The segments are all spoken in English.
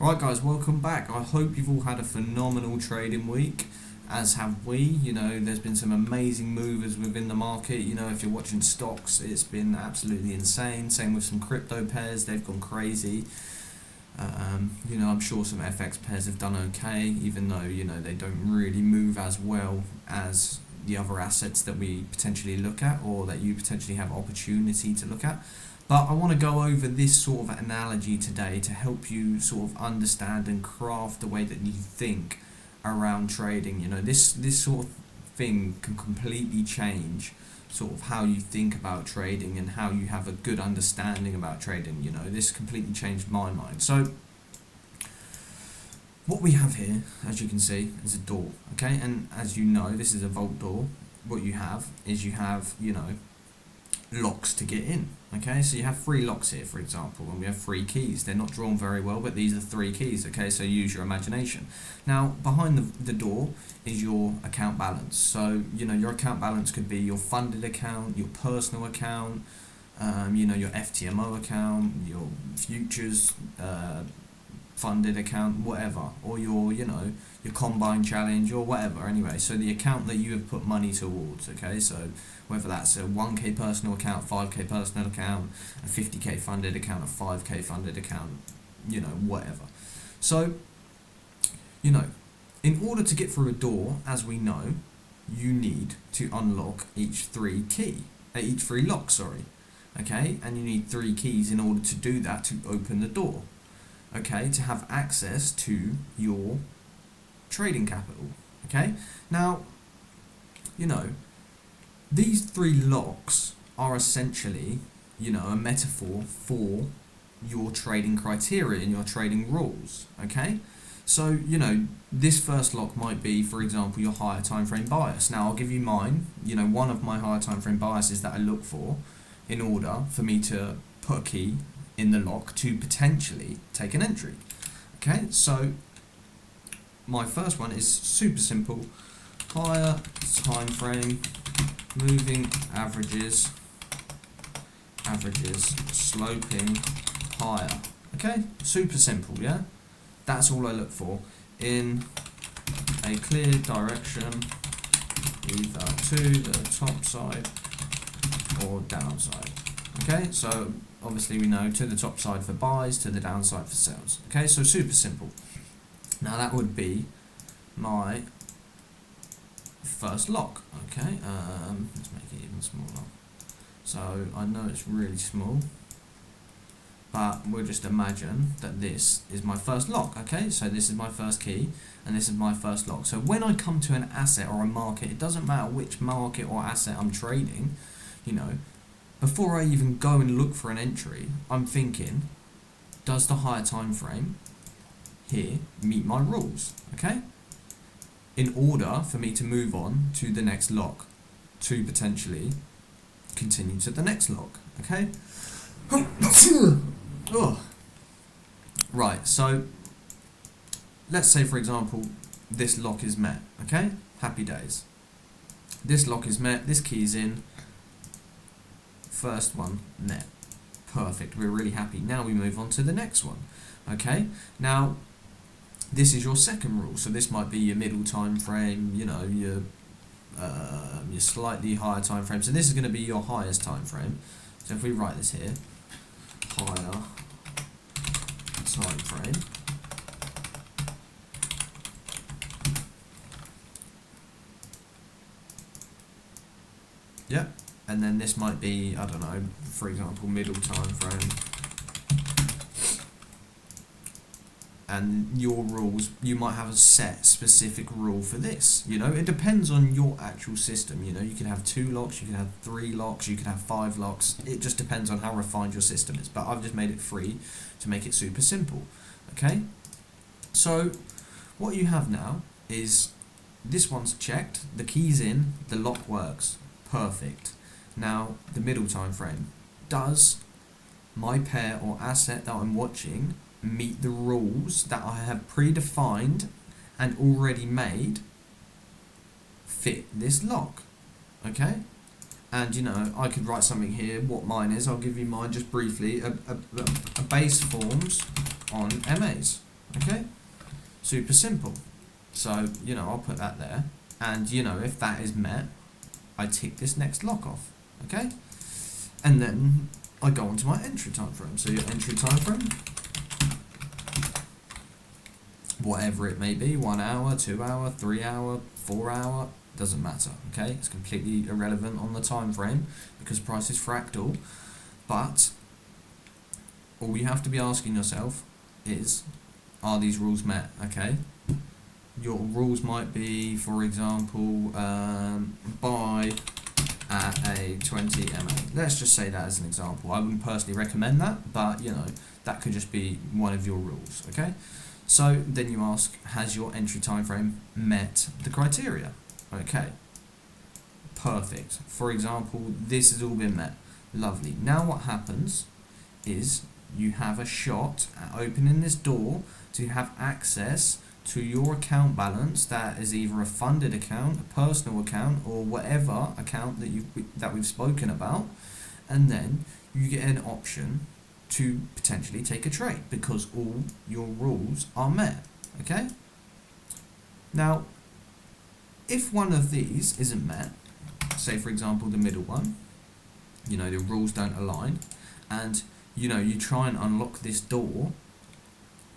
Right guys, welcome back. I hope you've all had a phenomenal trading week, as have we. You know, there's been some amazing movers within the market. You know, if you're watching stocks, it's been absolutely insane. Same with some crypto pairs, they've gone crazy. You know, I'm sure some FX pairs have done okay, even though, you know, they don't really move as well as the other assets that we potentially look at, or that you potentially have opportunity to look at. But I want to go over this sort of analogy today to help you sort of understand and craft the way that you think around trading. You know, this sort of thing can completely change sort of how you think about trading and how you have a good understanding about trading. You know, this completely changed my mind. So what we have here, as you can see, is a door, okay? And as you know, this is a vault door. What you have is you know, locks to get in, okay? So you have 3 locks here, for example, and we have 3 keys. They're not drawn very well, but these are 3 keys, okay? So use your imagination. Now, behind the door is your account balance. So, you know, your account balance could be your funded account, your personal account, you know, your FTMO account, your futures funded account, whatever, or your, you know, your combine challenge or whatever. Anyway, so the account that you have put money towards, okay? So whether that's a 1k personal account, 5k personal account, a 50k funded account, a 5k funded account, you know, whatever. So, you know, in order to get through a door, as we know, you need to unlock each 3 locks, sorry, okay? And you need 3 keys in order to do that, to open the door, okay, to have access to your trading capital, okay? Now, you know, these 3 locks are essentially, you know, a metaphor for your trading criteria and your trading rules, okay? So, you know, this first lock might be, for example, your higher time frame bias. Now, I'll give you mine. You know, one of my higher time frame biases that I look for in order for me to put a key in the lock to potentially take an entry. Okay, so my first one is super simple. Higher time frame, moving averages, sloping higher. Okay, super simple, yeah? That's all I look for in a clear direction, either to the top side or downside. Okay, so obviously we know to the top side for buys, to the downside for sells. Okay, so super simple. Now that would be my first lock. Okay, let's make it even smaller. So I know it's really small, but we'll just imagine that this is my first lock. Okay, so this is my first key and this is my first lock. So when I come to an asset or a market, it doesn't matter which market or asset I'm trading, you know, before I even go and look for an entry, I'm thinking, does the higher time frame here meet my rules? Okay, in order for me to move on to the next lock, to potentially continue to the next lock. Okay. Oh. Right, so let's say, for example, this lock is met. Okay, happy days. This lock is met, this key is in, first one met, perfect, we're really happy. Now we move on to the next one. Okay, now this is your second rule, so this might be your middle time frame, you know, your slightly higher time frame. So this is going to be your highest time frame. So if we write this here, higher time frame, yep. And then this might be, I don't know, for example, middle time frame. And your rules, you might have a set specific rule for this. You know, it depends on your actual system. You know, you can have 2 locks, you can have 3 locks, you can have 5 locks. It just depends on how refined your system is. But I've just made it free to make it super simple. Okay? So what you have now is this one's checked, the key's in, the lock works. Perfect. Now, the middle time frame. Does my pair or asset that I'm watching meet the rules that I have predefined and already made fit this lock? Okay? And, you know, I could write something here, what mine is. I'll give you mine just briefly. A base forms on MAs. Okay, super simple. So, I'll put that there. And, if that is met, I tick this next lock off. Okay? And then I go on to my entry time frame. So your entry time frame, whatever it may be, 1 hour, 2 hour, 3 hour, 4 hour, doesn't matter. Okay? It's completely irrelevant on the time frame because price is fractal. But all you have to be asking yourself is, are these rules met? Okay? Your rules might be, for example, buy at a 20 MA. Let's just say that as an example. I wouldn't personally recommend that, but that could just be one of your rules. Okay, so then you ask, has your entry time frame met the criteria? Okay, perfect. For example, this has all been met. Lovely. Now what happens is you have a shot at opening this door to have access to your account balance that is either a funded account, a personal account, or whatever account that we've spoken about, and then you get an option to potentially take a trade because all your rules are met. Okay? Now, if one of these isn't met, say for example the middle one, the rules don't align, and you try and unlock this door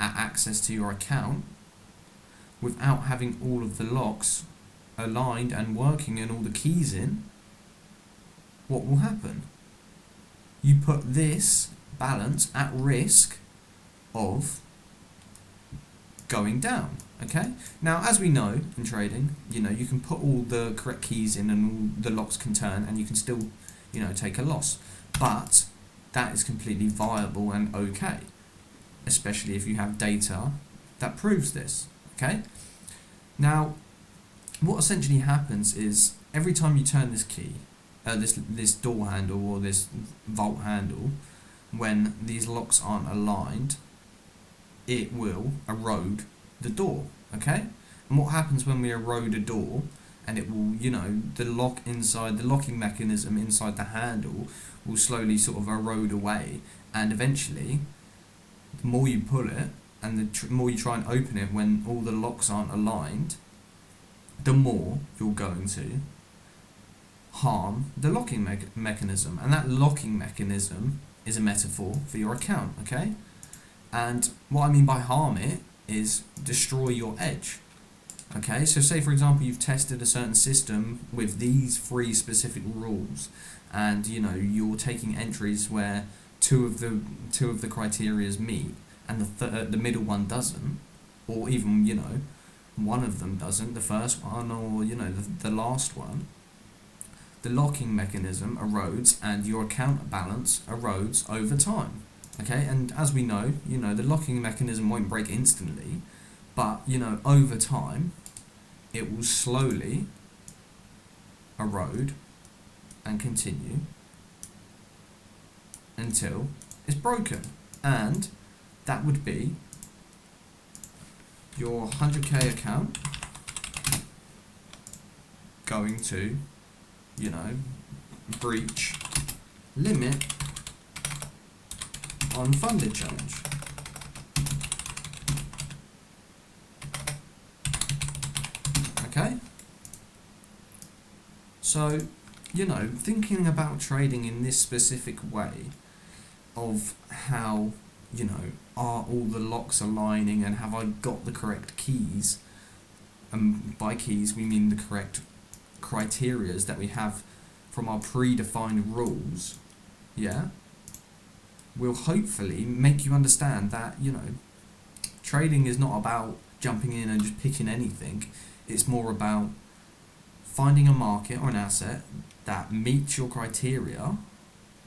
at access to your account without having all of the locks aligned and working and all the keys in, what will happen? You put this balance at risk of going down. Okay? Now, as we know in trading, you can put all the correct keys in and all the locks can turn and you can still, take a loss. But that is completely viable and okay, especially if you have data that proves this. Okay? Now, what essentially happens is every time you turn this key, this door handle or this vault handle, when these locks aren't aligned, it will erode the door. Okay? And what happens when we erode a door, and it will, the locking mechanism inside the handle will slowly sort of erode away, and eventually, the more you pull it, and the more you try and open it when all the locks aren't aligned, the more you're going to harm the locking mechanism. And that locking mechanism is a metaphor for your account, okay? And what I mean by harm it is destroy your edge. Okay, so say for example you've tested a certain system with these 3 specific rules, and you're taking entries where two of the criterias meet, and the middle one doesn't, or even one of them doesn't, the first one or the last one. The locking mechanism erodes, and your account balance erodes over time. Okay, and as we know, the locking mechanism won't break instantly, but over time, it will slowly erode and continue until it's broken, and that would be your 100k account going to, breach limit on funded challenge. Okay? So, thinking about trading in this specific way of how, are all the locks aligning and have I got the correct keys? And by keys we mean the correct criterias that we have from our predefined rules, will hopefully make you understand that, trading is not about jumping in and just picking anything. It's more about finding a market or an asset that meets your criteria,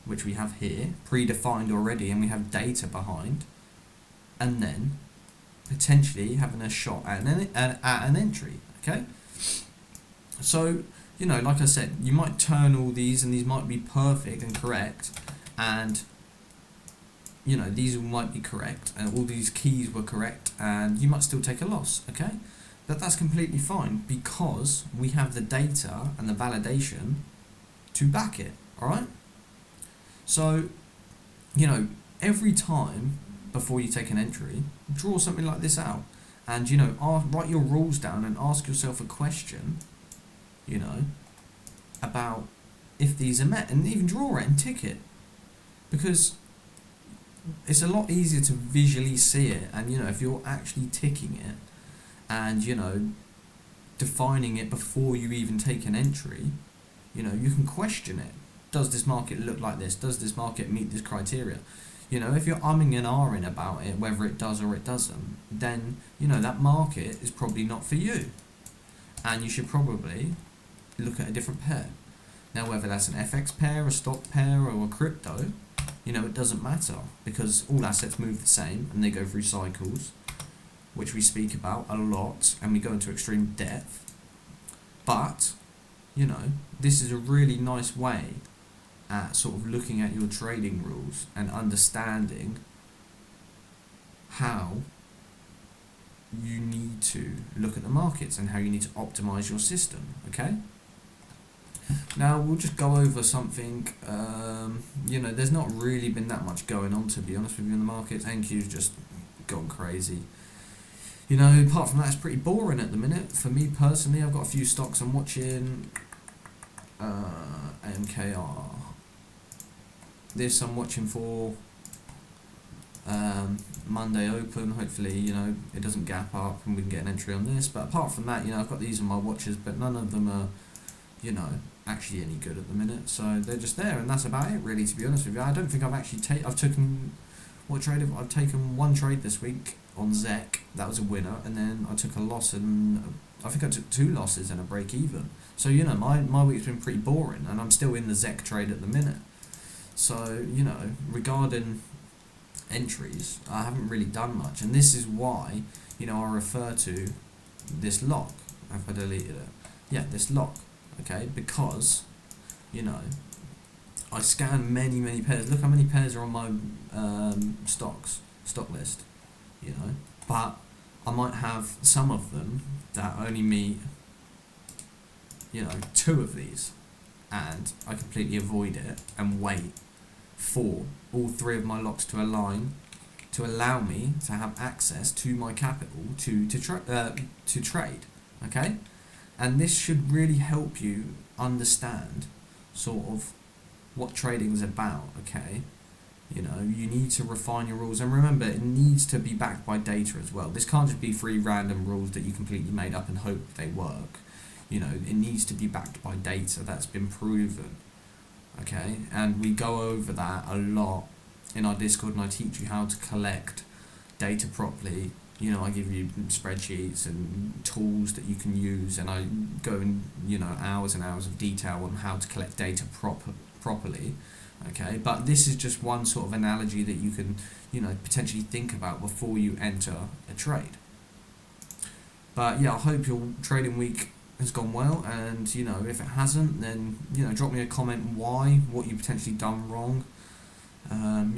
which we have here, predefined already, and we have data behind, and then potentially having a shot at an entry, okay? So, like I said, you might turn all these, and these might be perfect and correct, and, these might be correct, and all these keys were correct, and you might still take a loss, okay? But that's completely fine, because we have the data and the validation to back it, alright? So, every time before you take an entry, draw something like this out, and write your rules down and ask yourself a question, about if these are met, and even draw it and tick it, because it's a lot easier to visually see it, and if you're actually ticking it and defining it before you even take an entry, you can question it. Does this market look like this? Does this market meet this criteria? If you're umming and ahhing about it, whether it does or it doesn't, then that market is probably not for you, and you should probably look at a different pair. Now, whether that's an FX pair, a stock pair, or a crypto, it doesn't matter, because all assets move the same and they go through cycles, which we speak about a lot and we go into extreme depth. But, this is a really nice way at sort of looking at your trading rules and understanding how you need to look at the markets and how you need to optimize your system, okay? Now, we'll just go over something, there's not really been that much going on, to be honest with you, in the markets. NQ's just gone crazy. Apart from that, it's pretty boring at the minute. For me personally, I've got a few stocks I'm watching. AMKR. This I'm watching for Monday open. Hopefully, it doesn't gap up and we can get an entry on this. But apart from that, I've got these on my watches, but none of them are, actually any good at the minute. So they're just there, and that's about it, really, to be honest with you. I don't think I've actually I've taken one trade this week on ZEC. That was a winner, and then I took a loss, and I think I took 2 losses and a break even. So my week's been pretty boring, and I'm still in the ZEC trade at the minute. So regarding entries, I haven't really done much, and this is why I refer to this lock. Have I deleted it? Yeah, this lock. Okay, because I scan many pairs. Look how many pairs are on my stock list. But I might have some of them that only meet 2 of these, and I completely avoid it and wait for all 3 of my locks to align to allow me to have access to my capital to trade. Okay, and this should really help you understand sort of what trading is about. Okay, you need to refine your rules, and remember, it needs to be backed by data as well. This can't just be 3 random rules that you completely made up and hope they work. It needs to be backed by data that's been proven. Okay, and we go over that a lot in our Discord, and I teach you how to collect data properly. I give you spreadsheets and tools that you can use, and I go in hours and hours of detail on how to collect data properly. Okay, but this is just one sort of analogy that you can potentially think about before you enter a trade. But yeah, I hope your trading week has gone well, and if it hasn't, then drop me a comment what you potentially done wrong,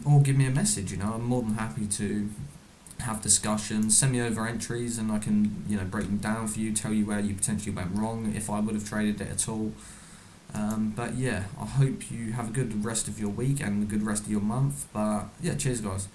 or give me a message. I'm more than happy to have discussions. Send me over entries, and I can break them down for you, tell you where you potentially went wrong, if I would have traded it at all. But yeah, I hope you have a good rest of your week and a good rest of your month. But yeah, cheers guys.